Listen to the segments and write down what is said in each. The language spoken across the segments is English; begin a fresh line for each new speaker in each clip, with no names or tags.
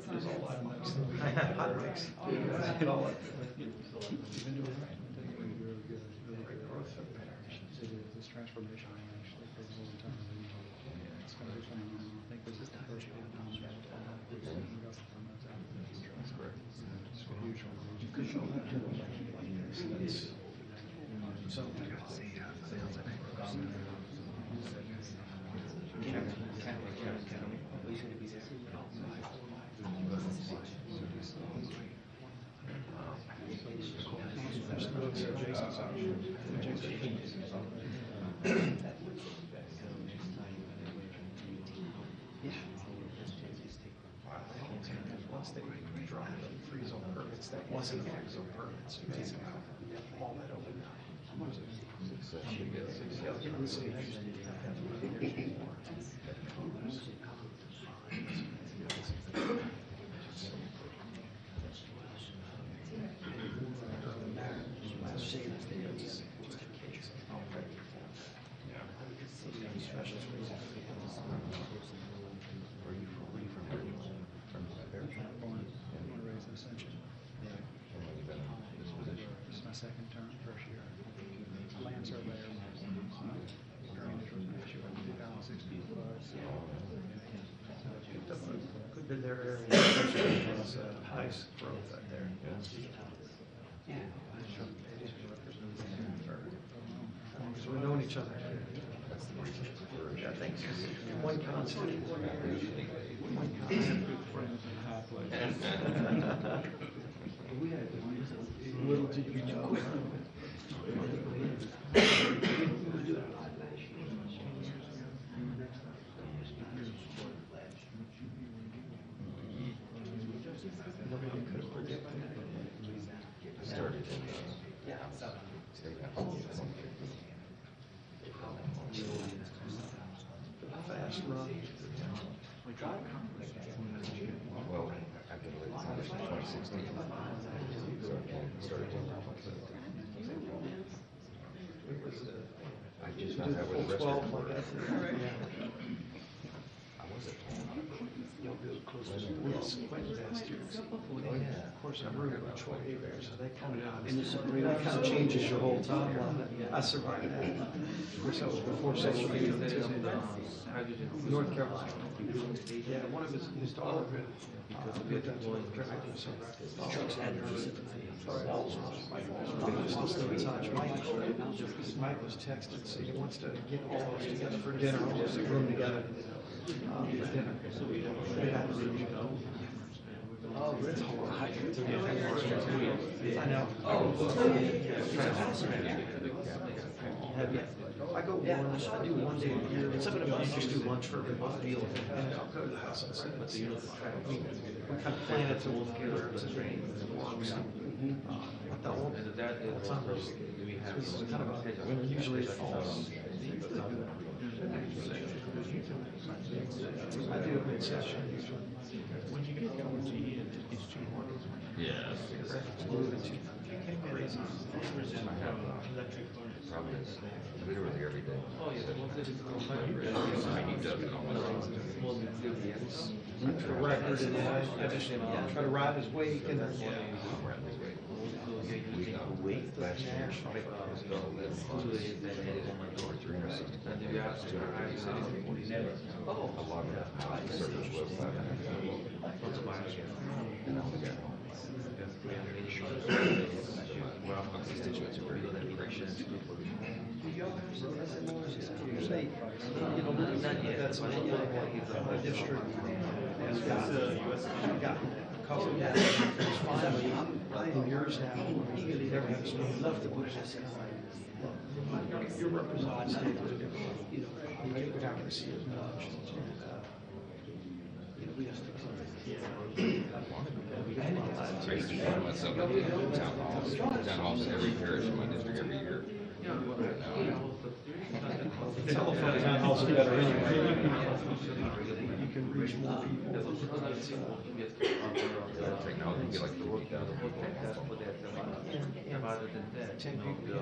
There's all hot mics. Hot mics. I call it.
This transformation actually takes a long time. It's going to be fun. I think this is the first big time that we got the permits out. That's correct. It's a huge one. So,
once they drop the free zone permits, that wasn't a free zone permit, so basically all that over now.
This is my second term, first year. Land surveyor.
Good bit there area, was nice growth out there. So we've known each other. Yeah, thanks. One constant. One constant. Little did you know. Nobody could have predicted it.
Started in State House.
Fast run.
Well, I've been with Congress in 2016. So I started in 2017. I just found out where the rest of them were. I was at home.
Yes, quite last year.
Oh, yeah.
Of course, I'm rooting with Troy Bear, so they come down. That kind of changes your whole timeline. I survived that. Of course, that was before social media. North Carolina. Yeah, one of his daughter. Mike was texting, so he wants to get all of us together for dinner, all of us in the room together. For dinner. Oh, it's hard. I know. I go one, I do one day a year. Something about just do lunch for everybody. And I'll go to the house and sit. We kind of plan it to work together. It's a dream. It works. What the whole, it's kind of a, usually it falls. I do a good session. When you get going to eat, it's too hard.
Yes.
It's moving too crazy.
Probably is. Literally every day.
Oh, yeah.
He does it almost.
For record, and I just try to ride his wake and then.
We last year, or 360. A lot of that service was 500. And I only got home. Well, my constituents are very gracious.
You know, that's a district. Got covered. It's finally in years now. He never had enough to put this. Your representative, you know, we're not going to see as much. We have to fix
I used to find myself at town halls in every parish in my district every year.
telephone town halls are better anyway. You can reach more people.
Technology, you get like 40,000 people.
And 10 people get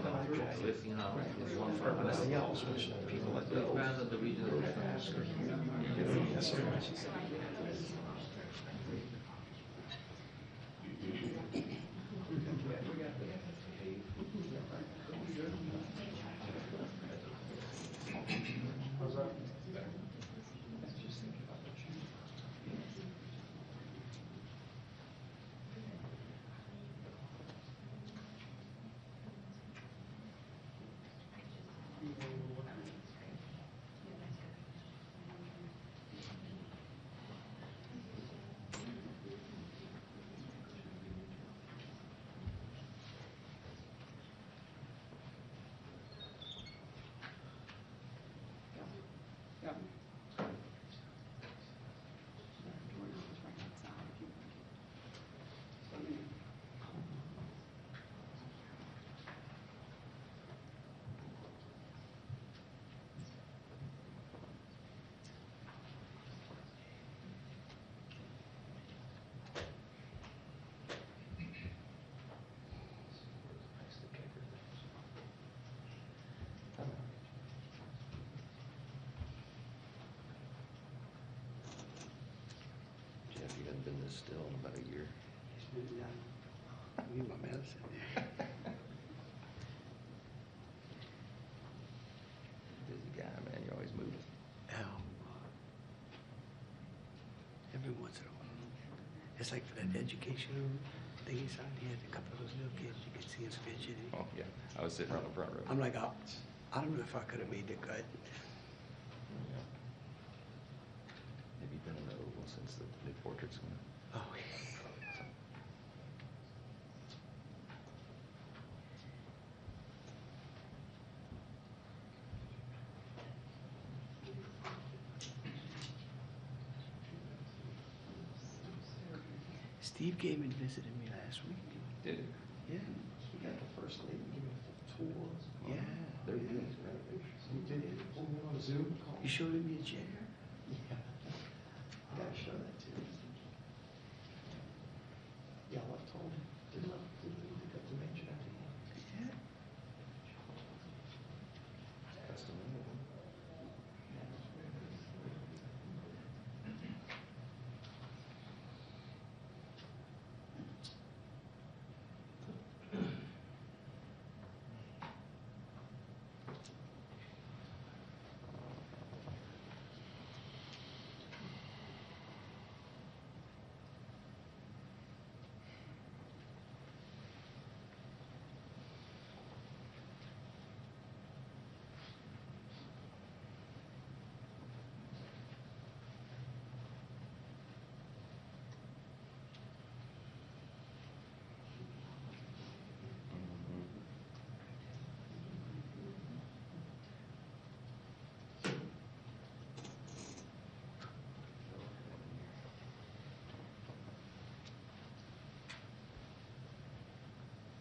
for everything else, which people like those.
been this still in about a year.
I need my medicine.
Busy guy, man. You're always moving.
Hell. Every once in a while. It's like for that educational thing he signed, he had a couple of those little kids, you could see us fidgeting.
Oh, yeah. I was sitting on the front row.
I'm like, I don't know if I could have made the cut.
Yeah. Have you been in the Oval since the new portraits went up?
Oh, Steve came and visited me last week.
Did it?
Yeah.
We got the first lady give me a full tour.
Yeah.
They're good.
You did it, pulled me on a Zoom call.
You showed me a chair.
Yeah. I gotta show that to you. Yeah, I told him, didn't pick up the mansion after you.
Yeah.
Custom made.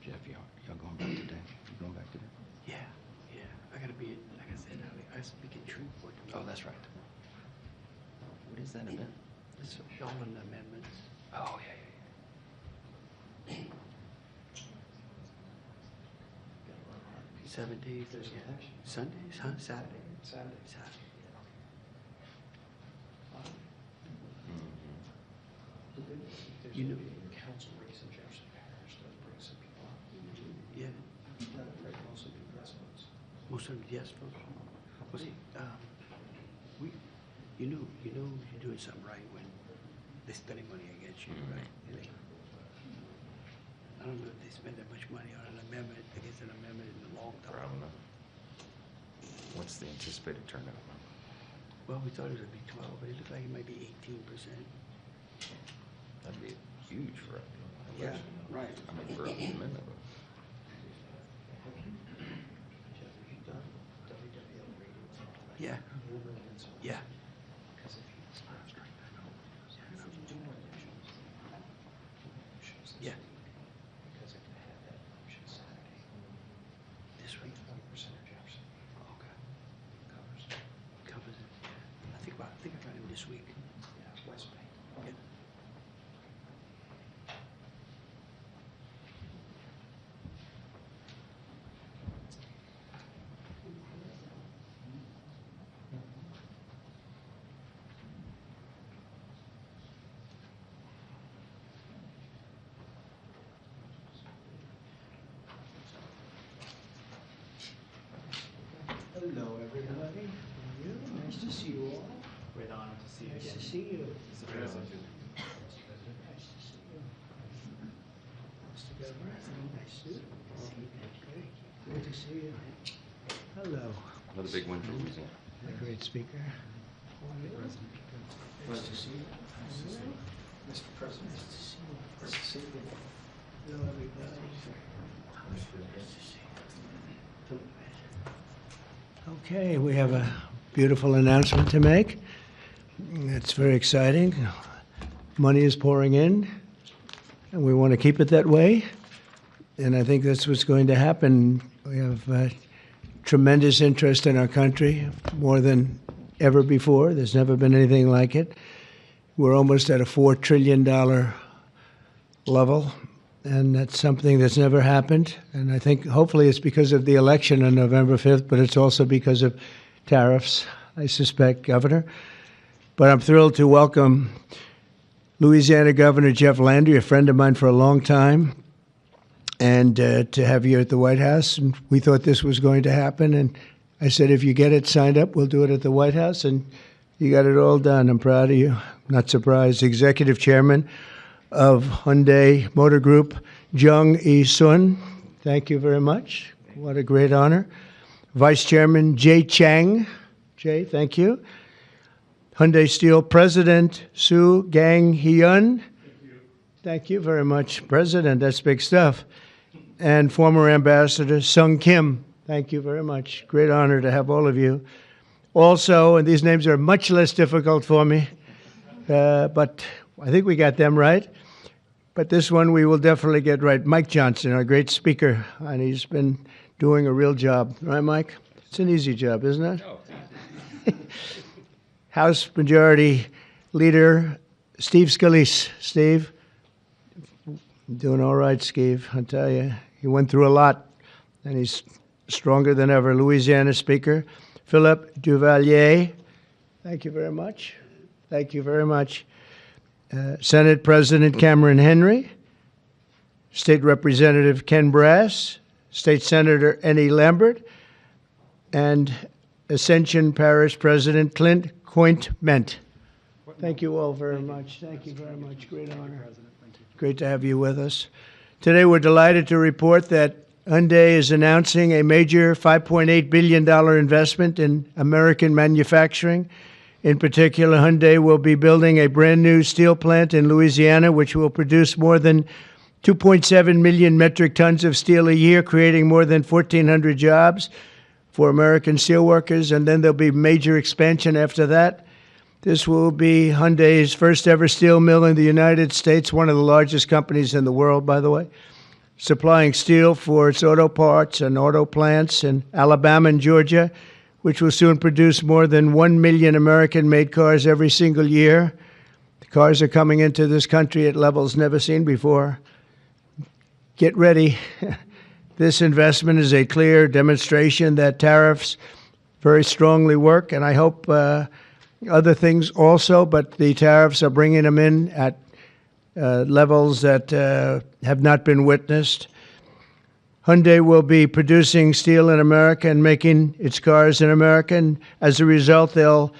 Jeff, y'all going back today? You going back today?
Yeah. Yeah. I gotta be, like I said, I speak at Shreveport.
Oh, that's right. What is that event?
It's all in the amendments.
Oh, yeah,
7 days.
There's an
Yeah.
election.
Sundays, huh? Saturday.
Saturday.
Saturday.
The good news is there's
You
gonna
know-
be a council race in Jefferson Parish, does bring some people up.
Yeah.
That'll bring most of the yes votes.
Most of them, yes, folks. Well, see, we, you're doing something right when they're spending money against you, right? And they- I don't know if they spend that much money on an amendment, against an amendment in the long
I
term.
don't know. What's the anticipated turnout?
Well, we thought it would be 12, but it looked like it might be 18%.
That'd be huge for a
Yeah,
election.
right.
I mean, for an amendment.
Jeff, have you done WWL ratings?
Yeah, yeah.
Because if you do more elections,
Yeah.
because if you had that election Saturday,
This week.
20% of Jefferson
Okay.
covers.
Covers it. I think I got him this week.
Yeah, West Bank.
Yeah.
Hello, everybody. How are you? Nice to see you all.
Great honor to see you
Nice
again.
to see you.
Mr. President.
Nice to see you. Mr. Governor, nice to see you. Good to see you. Hello.
Another big win for Louisiana.
A great speaker. How are you? Nice to see you.
Mr. President.
Nice to see you.
Nice to see you.
Hello, everybody. Okay, we have a beautiful announcement to make. It's very exciting. Money is pouring in, and we want to keep it that way. And I think that's what's going to happen. We have tremendous interest in our country, more than ever before. There's never been anything like it. We're almost at a $4 trillion level, and that's something that's never happened. And I think hopefully it's because of the election on November 5th, but it's also because of tariffs, I suspect, Governor. But I'm thrilled to welcome Louisiana Governor Jeff Landry, a friend of mine for a long time, and to have you at the White House. And we thought this was going to happen. And I said, if you get it signed up, we'll do it at the White House. And you got it all done. I'm proud of you. Not surprised. Executive Chairman of Hyundai Motor Group, Jung E-sun. Thank you very much. What a great honor. Vice Chairman Jay Chang. Jay, thank you. Hyundai Steel President Soo Gang-hyun. Thank you very much. President, that's big stuff. And former Ambassador Sung Kim. Thank you very much. Great honor to have all of you. Also, and these names are much less difficult for me, but I think we got them right. But this one we will definitely get right. Mike Johnson, our great speaker, and he's been doing a real job. Right, Mike? It's an easy job, isn't it? Oh. House Majority Leader Steve Scalise. Steve, doing all right, Steve. I tell you, he went through a lot, and he's stronger than ever. Louisiana Speaker Philip Duvalier. Thank you very much. Thank you very much. Senate President Cameron Henry, State Representative Ken Brass, State Senator Ennie Lambert, and Ascension Parish President Clint Coint-Ment. Thank you all very much. Thank you very much. Great honor. Great to have you with us. Today we're delighted to report that Hyundai is announcing a major $5.8 billion investment in American manufacturing. In particular, Hyundai will be building a brand new steel plant in Louisiana, which will produce more than 2.7 million metric tons of steel a year, creating more than 1,400 jobs for American steelworkers. And then there'll be major expansion after that. This will be Hyundai's first ever steel mill in the United States, one of the largest companies in the world, by the way, supplying steel for its auto parts and auto plants in Alabama and Georgia, which will soon produce more than 1 million American-made cars every single year. The cars are coming into this country at levels never seen before. Get ready. This investment is a clear demonstration that tariffs very strongly work, and I hope other things also, but the tariffs are bringing them in at levels that have not been witnessed. Hyundai will be producing steel in America and making its cars in America, and as a result, they'll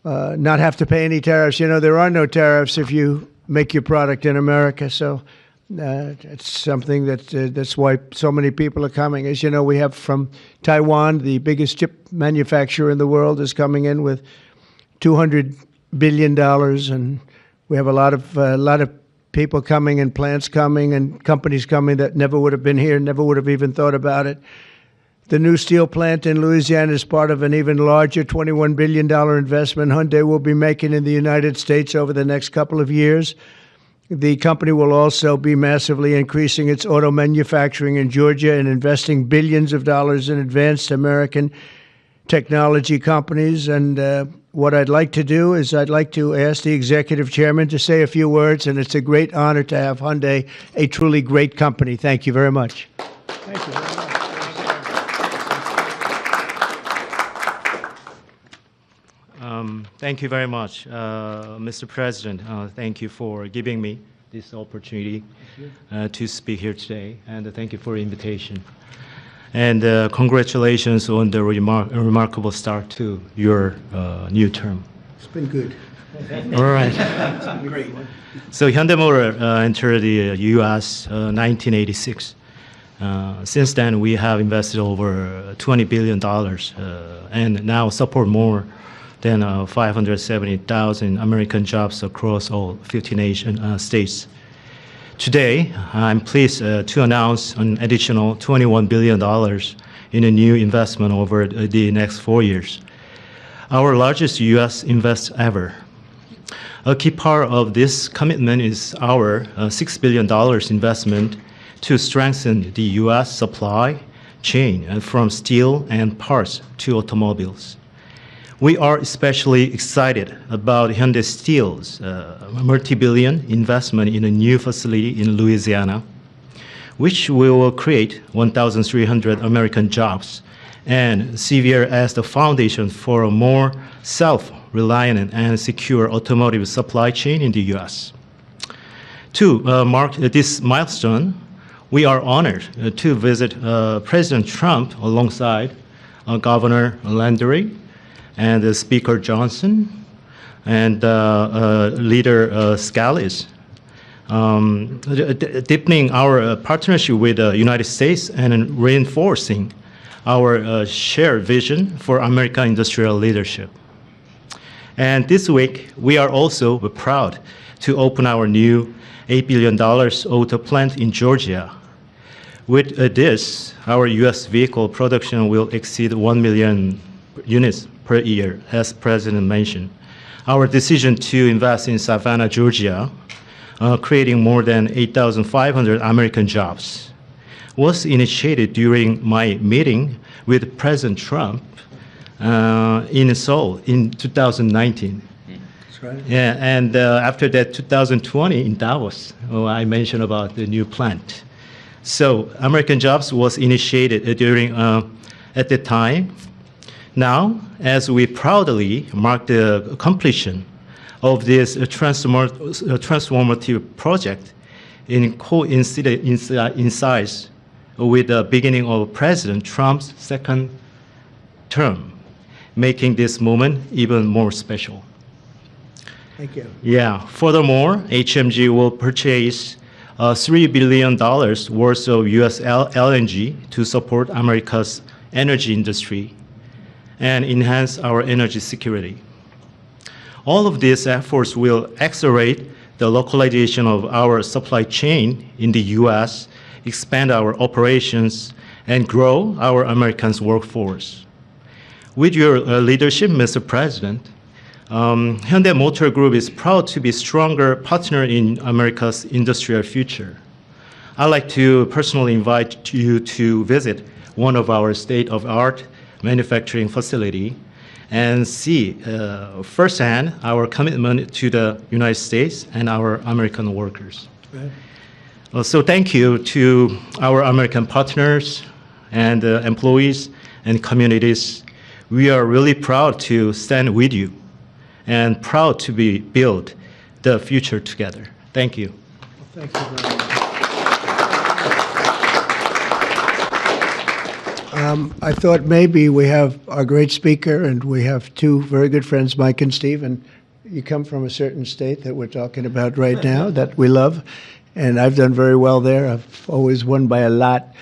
not have to pay any tariffs. You know, there are no tariffs if you make your product in America, so it's something that's why so many people are coming. As you know, we have from Taiwan, the biggest chip manufacturer in the world, is coming in with $200 billion, and we have a lot of people coming and plants coming and companies coming that never would have been here, never would have even thought about it. The new steel plant in Louisiana is part of an even larger $21 billion investment Hyundai will be making in the United States over the next couple of years. The company will also be massively increasing its auto manufacturing in Georgia and investing billions of dollars in advanced American technology companies. And what I'd like to do is I'd like to ask the executive chairman to say a few words, and it's a great honor to have Hyundai, a truly great company. Thank you very much. Thank you very much.
Thank you very much, Mr. President. Thank you for giving me this opportunity to speak here today, and thank you for the invitation. And congratulations on the remarkable start to your new term.
It's been good.
All right.
It's been a great one.
So Hyundai Motor entered the U.S. 1986. Since then, we have invested over $20 billion and now support more than 570,000 American jobs across all 50 states. Today, I'm pleased to announce an additional $21 billion in a new investment over the next 4 years, our largest U.S. invest ever. A key part of this commitment is our $6 billion investment to strengthen the U.S. supply chain from steel and parts to automobiles. We are especially excited about Hyundai Steel's multi-billion investment in a new facility in Louisiana, which will create 1,300 American jobs and serve as the foundation for a more self-reliant and secure automotive supply chain in the U.S. To mark this milestone, we are honored to visit President Trump alongside Governor Landry and Speaker Johnson and Leader Scalise, deepening our partnership with the United States and reinforcing our shared vision for American industrial leadership. And this week, we are also proud to open our new $8 billion auto plant in Georgia. With this, our U.S. vehicle production will exceed 1 million units per year, as President mentioned. Our decision to invest in Savannah, Georgia, creating more than 8,500 American jobs, was initiated during my meeting with President Trump in Seoul in 2019.
That's right.
Yeah, and after that, 2020 in Davos, I mentioned about the new plant. So American Jobs was initiated during at the time. Now, as we proudly mark the completion of this transformative project, coincides with the beginning of President Trump's second term, making this moment even more special.
Thank you.
Yeah. Furthermore, HMG will purchase $3 billion worth of U.S. LNG to support America's energy industry and enhance our energy security. All of these efforts will accelerate the localization of our supply chain in the U.S., expand our operations, and grow our American workforce. With your leadership, Mr. President, Hyundai Motor Group is proud to be a stronger partner in America's industrial future. I'd like to personally invite you to visit one of our state-of-the-art manufacturing facility and see firsthand our commitment to the United States and our American workers.
Right.
So thank you to our American partners and employees and communities. We are really proud to stand with you and proud to build the future together. Thank you.
Thank you very much. I thought maybe we have our great speaker, and we have two very good friends, Mike and Steve, and you come from a certain state that we're talking about right now that we love, and I've done very well there. I've always won by a lot.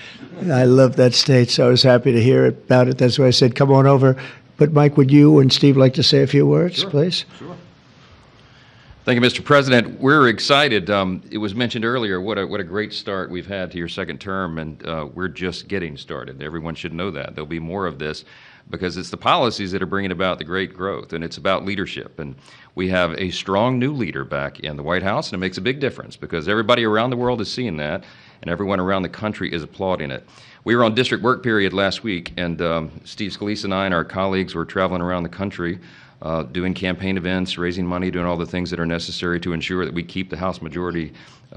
I love that state, so I was happy to hear about it. That's why I said, come on over. But Mike, would you and Steve like to say a few words, please?
Sure. Thank you, Mr. President. We're excited. It was mentioned earlier what a great start we've had to your second term, and we're just getting started. Everyone should know that. There'll be more of this because it's the policies that are bringing about the great growth, and it's about leadership. And we have a strong new leader back in the White House, and it makes a big difference because everybody around the world is seeing that, and everyone around the country is applauding it. We were on district work period last week, and Steve Scalise and I and our colleagues were traveling around the country doing campaign events, raising money, doing all the things that are necessary to ensure that we keep the House majority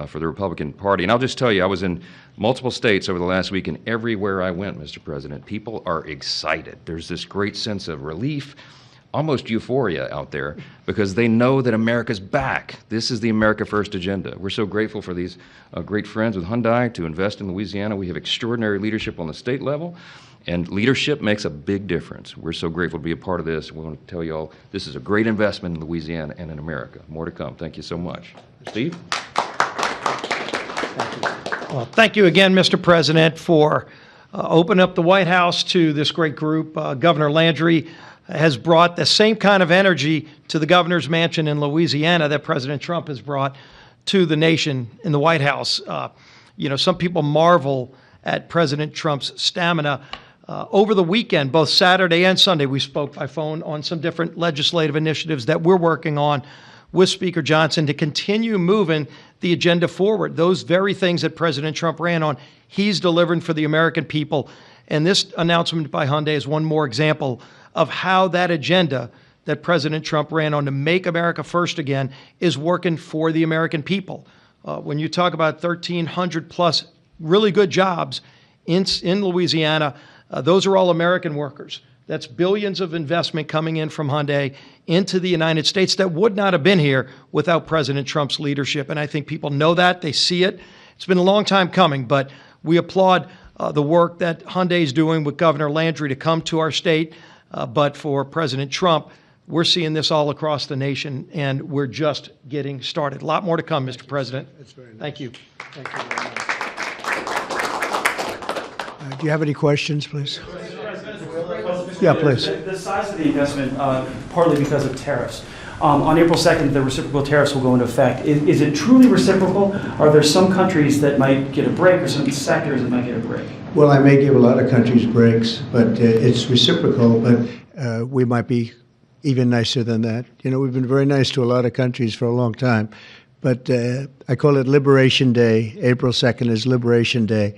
for the Republican Party. And I'll just tell you, I was in multiple states over the last week, and everywhere I went, Mr. President, people are excited. There's this great sense of relief, almost euphoria out there, because they know that America's back. This is the America First agenda. We're so grateful for these great friends with Hyundai to invest in Louisiana. We have extraordinary leadership on the state level, and leadership makes a big difference. We're so grateful to be a part of this. We want to tell you all this is a great investment in Louisiana and in America. More to come. Thank you so much. Steve?
Well, thank you again, Mr. President, for opening up the White House to this great group. Governor Landry has brought the same kind of energy to the governor's mansion in Louisiana that President Trump has brought to the nation in the White House. Some people marvel at President Trump's stamina. Over the weekend, both Saturday and Sunday, we spoke by phone on some different legislative initiatives that we're working on with Speaker Johnson to continue moving the agenda forward. Those very things that President Trump ran on, he's delivering for the American people. And this announcement by Hyundai is one more example of how that agenda that President Trump ran on to make America first again is working for the American people. When you talk about 1,300 plus really good jobs in Louisiana, those are all American workers. That's billions of investment coming in from Hyundai into the United States that would not have been here without President Trump's leadership. And I think people know that, they see it. It's been a long time coming, but we applaud the work that Hyundai is doing with Governor Landry to come to our state. But for President Trump, we're seeing this all across the nation, and we're just getting started. A lot more to come, Mr. President.
That's very nice.
Thank you.
Thank you very much. Do you have any questions, please? Yeah, please.
The size of the investment, partly because of tariffs. On April 2nd, the reciprocal tariffs will go into effect. Is it truly reciprocal? Are there some countries that might get a break or some sectors that might get a break?
Well, I may give a lot of countries breaks, but it's reciprocal, but we might be even nicer than that. You know, we've been very nice to a lot of countries for a long time, but I call it Liberation Day. April 2nd is Liberation Day.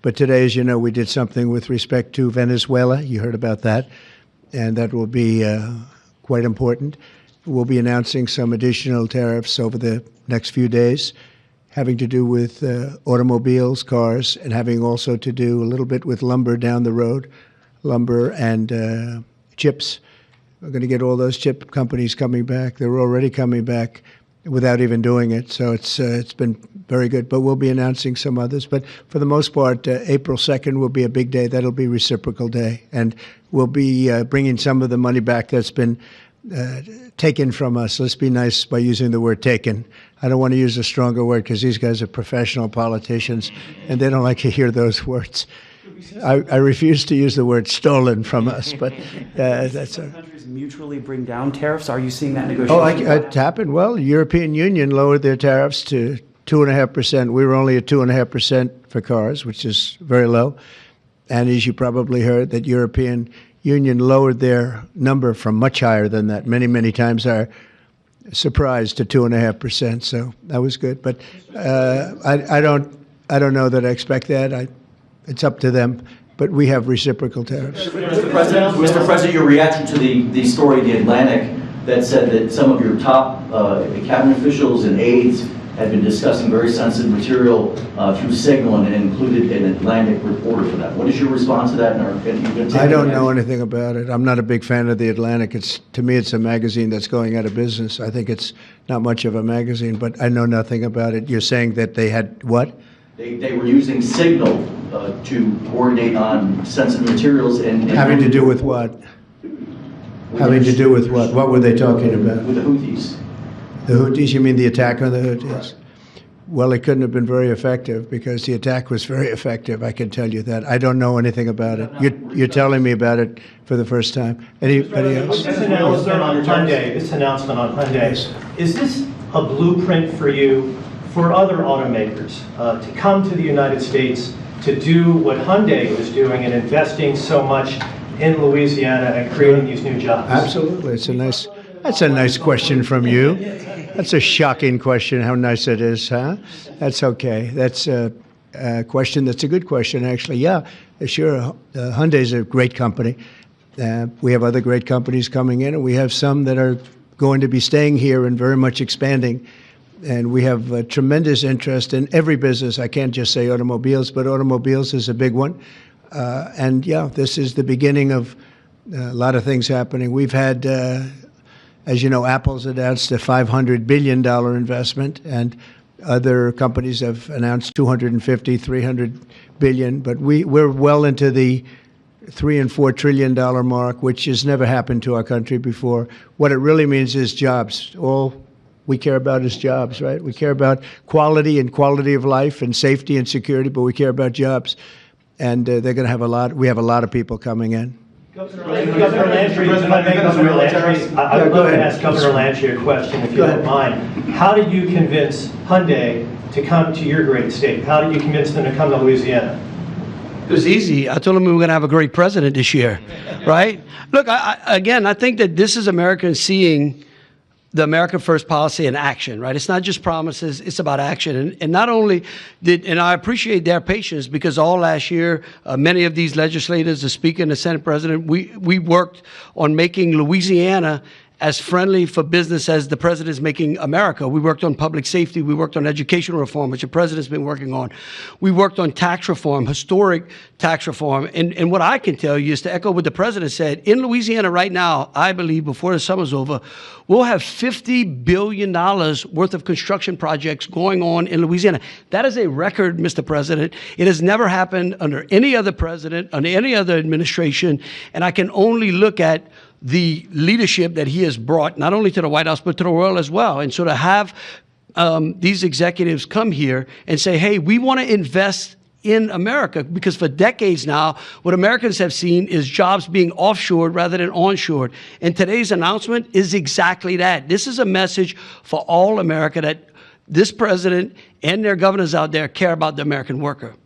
But today, as you know, we did something with respect to Venezuela. You heard about that, and that will be quite important. We'll be announcing some additional tariffs over the next few days, having to do with automobiles, cars, and having also to do a little bit with lumber down the road, lumber and chips. We're going to get all those chip companies coming back. They're already coming back without even doing it. So it's been very good. But we'll be announcing some others. But for the most part, April 2nd will be a big day. That'll be Reciprocal Day. And we'll be bringing some of the money back that's been taken from us. Let's be nice by using the word taken. I don't want to use a stronger word because these guys are professional politicians and they don't like to hear those words. I refuse to use the word stolen from us, but that's a...
Countries mutually bring down tariffs. Are you seeing that negotiation?
Oh, it happened. Well, the European Union lowered their tariffs to 2.5%. We were only at 2.5% for cars, which is very low. And as you probably heard, that European Union lowered their number from much higher than that, many, many times higher. Surprised to 2.5%. So that was good. But I don't know that I expect that. It's up to them. But we have reciprocal tariffs.
Mr. President, your reaction to the story in The Atlantic that said that some of your top cabinet officials and aides had been discussing very sensitive material through Signal and included an Atlantic reporter for that. What is your response to that?
I don't know anything about it. I'm not a big fan of The Atlantic. To me, it's a magazine that's going out of business. I think it's not much of a magazine, but I know nothing about it. You're saying that they had what?
They were using Signal to coordinate on sensitive materials and
having to do with what? Having to do with what? What were they talking about?
With the Houthis.
The Houthis? You mean the attack on the Houthis? Well, it couldn't have been very effective because the attack was very effective. I can tell you that. I don't know anything about it. You're telling me about it for the first time. Anybody else?
This announcement on Hyundai, is this a blueprint for you for other automakers to come to the United States to do what Hyundai was doing and investing so much in Louisiana and creating these new jobs?
Absolutely. That's a nice question from you. That's a shocking question, how nice it is, huh? That's okay. That's a question that's a good question, actually. Yeah, sure. Hyundai's a great company. We have other great companies coming in, and we have some that are going to be staying here and very much expanding. And we have tremendous interest in every business. I can't just say automobiles, but automobiles is a big one. And yeah, this is the beginning of a lot of things happening. We've had, as you know, Apple's announced a $500 billion investment, and other companies have announced $250, $300 billion. But we're well into the $3 and $4 trillion mark, which has never happened to our country before. What it really means is jobs. All we care about is jobs, right? We care about quality and quality of life and safety and security, but we care about jobs. And they're going to have we have a lot of people coming in.
Governor Landry, I would love to ask Governor Landry a question, if you don't mind. How did you convince Hyundai to come to your great state? How did you convince them to come to Louisiana?
It was easy. I told them we were going to have a great president this year, right? Look, I think that this is Americans seeing the America First policy in action, right? It's not just promises, it's about action. And not only and I appreciate their patience, because all last year, many of these legislators, the Speaker and the Senate President, we worked on making Louisiana
as friendly for business as the president is making America. We worked on public safety. We worked on educational reform, which the president's been working on. We worked on tax reform, historic tax reform. And what I can tell you is to echo what the president said, in Louisiana right now, I believe before the summer's over, we'll have $50 billion worth of construction projects going on in Louisiana. That is a record, Mr. President. It has never happened under any other president, under any other administration. And I can only look at the leadership that he has brought, not only to the White House, but to the world as well. And so to have these executives come here and say, hey, we want to invest in America, because for decades now, what Americans have seen is jobs being offshored rather than onshored. And today's announcement is exactly that. This is a message for all America that this president and their governors out there care about the American worker.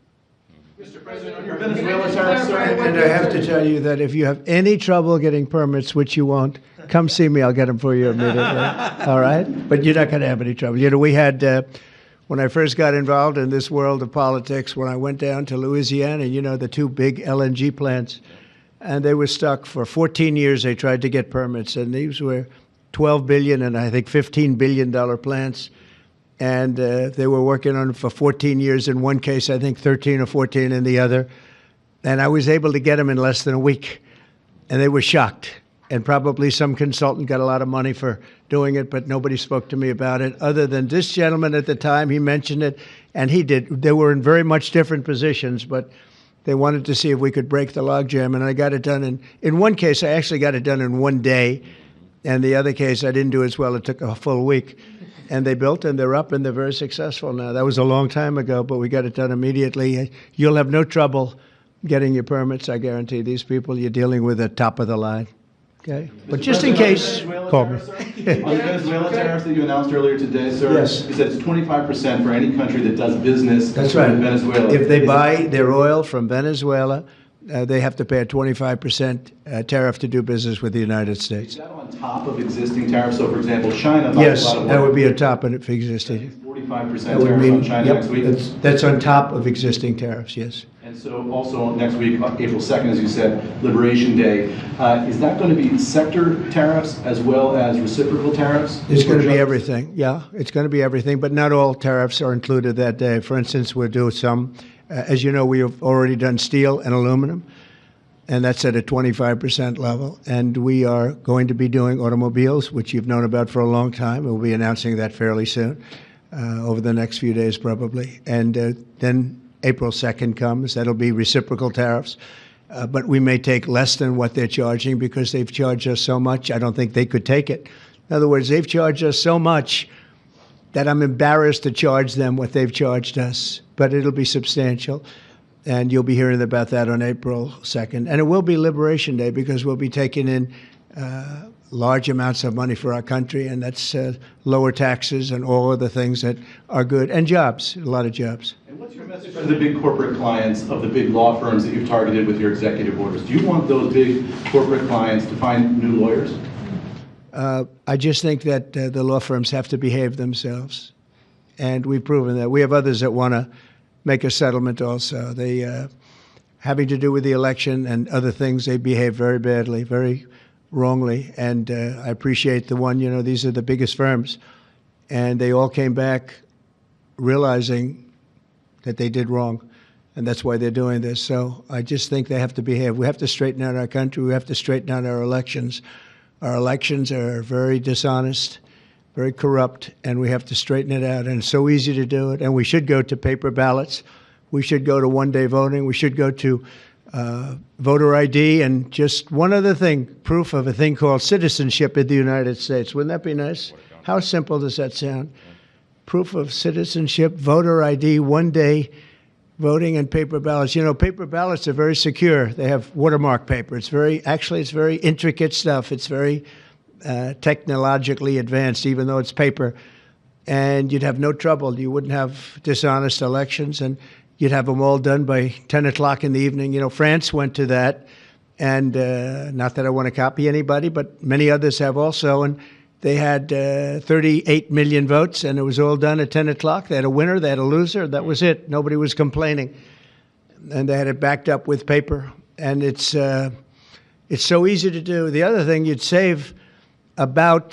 Mr. President, on your Venezuela tariffs, sir.
And I have to tell you that if you have any trouble getting permits, which you won't, come see me. I'll get them for you immediately. All right? But you're not going to have any trouble. You know, we had, when I first got involved in this world of politics, when I went down to Louisiana, you know, the two big LNG plants, and they were stuck for 14 years. They tried to get permits, and these were $12 billion and I think $15 billion plants. And they were working on it for 14 years in one case, I think 13 or 14 in the other. And I was able to get them in less than a week. And they were shocked. And probably some consultant got a lot of money for doing it, but nobody spoke to me about it, other than this gentleman at the time. He mentioned it, and he did. They were in very much different positions, but they wanted to see if we could break the logjam. And I got it done. In one case, I actually got it done in one day. And the other case, I didn't do as well. It took a full week. And they built, and they're up, and they're very successful now. That was a long time ago, but we got it done immediately. You'll have no trouble getting your permits, I guarantee. These people, you're dealing with the top of the line. Okay? But just in case, call me.
On the Venezuela tariffs that you announced earlier today, sir,
Yes.
you said it's 25% for any country that does business
That's right.
with Venezuela.
If they buy their oil from Venezuela, they have to pay a 25% tariff to do business with the United States.
Is that on top of existing tariffs? So, for example, China buys
Yes,
a lot of oil.
that would be on top of existing.
45%
That would
tariff
mean,
on China
yep,
next week.
that's on top of existing tariffs, yes.
And so also next week, April 2nd, as you said, Liberation Day. Is that going to be sector tariffs as well as reciprocal tariffs?
It's going to be everything, yeah. It's going to be everything, but not all tariffs are included that day. For instance, we'll do some, as you know, we have already done steel and aluminum, and that's at a 25% level. And we are going to be doing automobiles, which you've known about for a long time. We'll be announcing that fairly soon, over the next few days probably. And then April 2nd comes. That'll be reciprocal tariffs. But we may take less than what they're charging because they've charged us so much. I don't think they could take it. In other words, they've charged us so much that I'm embarrassed to charge them what they've charged us. But it'll be substantial. And you'll be hearing about that on April 2nd. And it will be Liberation Day because we'll be taking in large amounts of money for our country, and that's lower taxes and all of the things that are good, and jobs, a lot of jobs.
And what's your message to the big corporate clients of the big law firms that you've targeted with your executive orders? Do you want those big corporate clients to find new lawyers?
I just think that the law firms have to behave themselves, and we've proven that. We have others that want to make a settlement also. They, having to do with the election and other things, they behave very badly, very wrongly, and I appreciate the one, you know, these are the biggest firms, and they all came back realizing that they did wrong, and that's why they're doing this. So I just think they have to behave. We have to straighten out our country. We have to straighten out our elections. Our elections are very dishonest, very corrupt, and we have to straighten it out, and it's so easy to do it, and we should go to paper ballots. We should go to one-day voting. We should go to voter ID, and just one other thing, proof of a thing called citizenship in the United States. Wouldn't that be nice? How simple does that sound? Proof of citizenship, voter ID, one-day voting, and paper ballots. You know, paper ballots are very secure. They have watermark paper. It's very intricate stuff. It's very technologically advanced, even though it's paper. And you'd have no trouble. You wouldn't have dishonest elections, and you'd have them all done by 10 o'clock in the evening. You know, France went to that, and not that I want to copy anybody, but many others have also, and they had 38 million votes, and it was all done at 10 o'clock. They had a winner, they had a loser, that was it. Nobody was complaining. And they had it backed up with paper, and it's so easy to do. The other thing, you'd save about,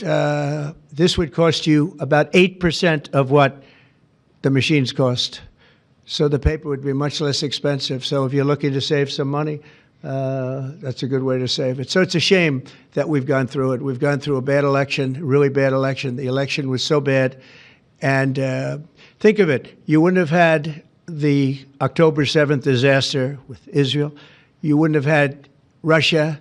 this would cost you about 8% of what the machines cost. So the paper would be much less expensive. So if you're looking to save some money, that's a good way to save it. So it's a shame that we've gone through it. We've gone through a bad election, a really bad election. The election was so bad. And think of it, you wouldn't have had the October 7th disaster with Israel. You wouldn't have had Russia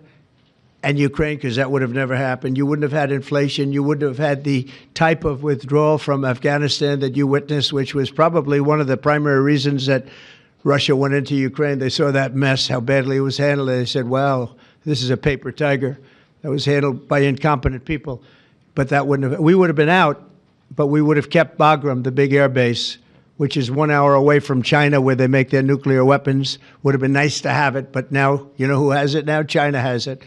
and Ukraine, because that would have never happened. You wouldn't have had inflation. You wouldn't have had the type of withdrawal from Afghanistan that you witnessed, which was probably one of the primary reasons that Russia went into Ukraine. They saw that mess, how badly it was handled. They said, wow, this is a paper tiger that was handled by incompetent people. But that wouldn't have, we would have been out, but we would have kept Bagram, the big air base, which is 1 hour away from China where they make their nuclear weapons. Would have been nice to have it, but now, you know who has it now? China has it.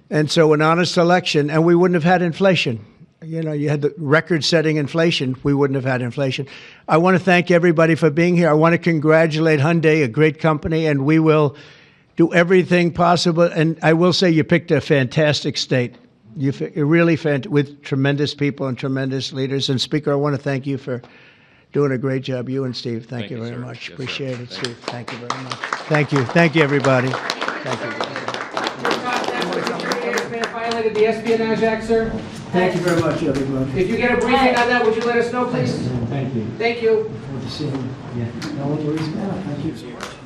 And so an honest election, and we wouldn't have had inflation. You know, you had the record-setting inflation. We wouldn't have had inflation. I want to thank everybody for being here. I want to congratulate Hyundai, a great company, and we will do everything possible. And I will say you picked a fantastic state. You really with tremendous people and tremendous leaders. And Speaker, I want to thank you for doing a great job. You and Steve, thank you very
sir.
much.
Yes,
Appreciate
sir.
it, Steve. Thank you very much. Thank you. Thank you, everybody. Thank you.
Violated the Espionage Act, sir.
Thank you very much, everybody.
If you get a briefing on that, would you let us know, please?
Thank you.
Thank you.
Good to see you. Yeah. No worries, man. Thank you so much.